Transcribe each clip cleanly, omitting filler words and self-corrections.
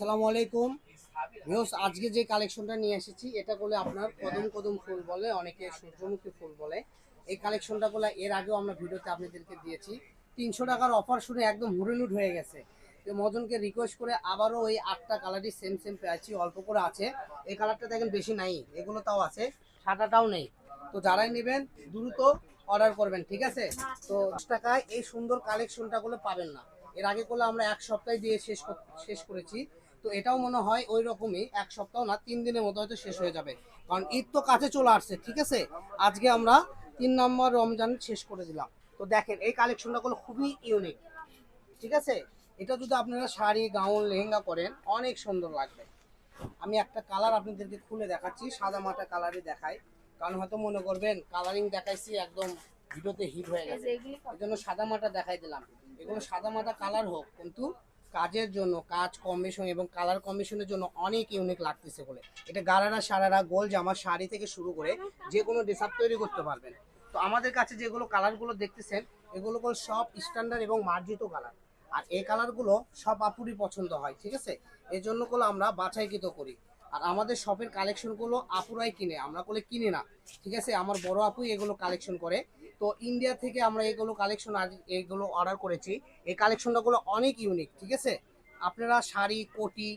আসসালামু আলাইকুম ভিউয়ার্স, আজকে যে কালেকশনটা নিয়ে এসেছি এটা করলে আপনার কদম কদম ফুল বলে, অনেকে সূর্যমুখী ফুল বলে। এই কালেকশনটা করলে এর আগেও আমরা ভিডিওতে আপনাদেরকে দিয়েছি। 300 টাকার অফার শুনে একদম হুড়েলুট হয়ে গেছে। তো মজনকে রিকোয়েস্ট করে আবারও ওই 8টা কালারই সেম সেম পেয়েছি, অল্প করে আছে। এই কালারটা দেখেন বেশি নাই, এগুলো তাও আছে, সাদাটাও নেই। তো যারাই নেবেন দ্রুত অর্ডার করবেন, ঠিক আছে? তো 10 টাকায় এই সুন্দর কালেকশনটাগুলো পাবেন না। এর আগে করলে আমরা এক সপ্তাহে দিয়ে শেষ করেছি। তো এটাও মনে হয় ওই রকমই, এক সপ্তাহ না 3 দিনের মতো হয়তো শেষ হয়ে যাবে, কারণ ঈদ তো কাছে চলে আসছে, ঠিক আছে? আজকে আমরা 3 নম্বর রমজান শেষ করে দিলাম। তো দেখেন এই কালেকশনটা গুলো খুবই ইউনিক, ঠিক আছে? এটা যদি আপনারা শাড়ি গাউন লেহেঙ্গা করেন অনেক সুন্দর লাগবে। আমি একটা কালার আপনাদেরকে খুলে দেখাচ্ছি, সাদা মাটা কালারই দেখাই, কারণ হয়তো মনে করবেন কালারিং দেখাইছি একদম ভিডিওতে হিট হয়ে গেছে, এই জন্য সাদা মাটা দেখাই দিলাম। এগুলো সাদা মাটা কালার হোক, কিন্তু কাজের জন্য, কাজ কম্বিনেশন এবং কালার কম্বিনেশনের জন্য অনেক ইউনিক লাগতেছে বলে। এটা গারারা সারারা গোল জামা শাড়ি থেকে শুরু করে যে কোনো ড্রেস আপ তৈরি করতে পারবেন। তো আমাদের কাছে যেগুলো কালারগুলো দেখতেছেন এগুলো সব স্ট্যান্ডার্ড এবং মার্জিত কালার। আর এই কালারগুলো সব আপুরই পছন্দ হয়, ঠিক আছে? এই জন্য করে আমরা বাছাইকৃত করি। আর আমাদের শপের কালেকশনগুলো আপুরাই কিনে, আমরা করে কিনি না, ঠিক আছে? আমার বড় আপুই এগুলো কালেকশন করে। তো ইন্ডিয়া থেকে আমরা এগুলো কালেকশন আজ এইগুলো অর্ডার করেছি। এই কালেকশনগুলো অনেক ইউনিক, ঠিক আছে? আপনারা শাড়ি কোটি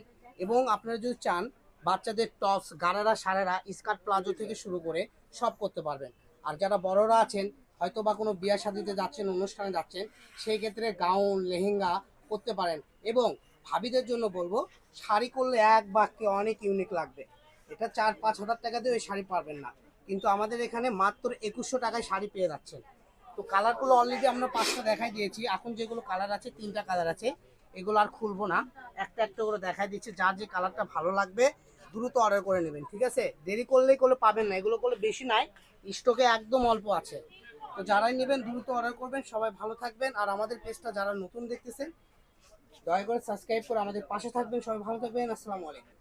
এবং আপনারা যদি চান বাচ্চাদের tops gharara sharara skirt palazzo থেকে শুরু করে সব করতে পারবেন। আর যারা বড়রা আছেন, হয়তো বা কোনো বিয়া শাদিতে যাচ্ছেন, অনুষ্ঠানে যাচ্ছেন, সেই ক্ষেত্রে গাউন লেহেঙ্গা করতে পারেন। এবং ভাবিদের জন্য বলবো, শাড়ি করলে এক বাক্যে অনেক ইউনিক লাগবে। এটা 4-5 হাজার টাকা দিয়ে ওই শাড়ি পারবেন না, কিন্তু আমাদের এখানে মাত্র 2100 টাকায় শাড়ি পেয়ে যাচ্ছেন। তো কালারগুলো অলরেডি আমরা 5টা দেখাই দিয়েছি, এখন যেগুলো কালার আছে 3টা কালার আছে, এগুলো আর খুলবো না, একটা একটা করে দেখাই দিচ্ছি। যার যে কালারটা ভালো লাগবে দ্রুত অর্ডার করে নেবেন, ঠিক আছে? দেরি করলেই করলে পাবেন না, এগুলো করলে বেশি নাই, স্টকে একদম অল্প আছে। তো যারাই নেবেন দ্রুত অর্ডার করবেন। সবাই ভালো থাকবেন, আর আমাদের পেজটা যারা নতুন দেখতেছেন দয়া করে সাবস্ক্রাইব করে আমাদের পাশে থাকবেন। সবাই ভালো থাকবেন, আসসালামু আলাইকুম।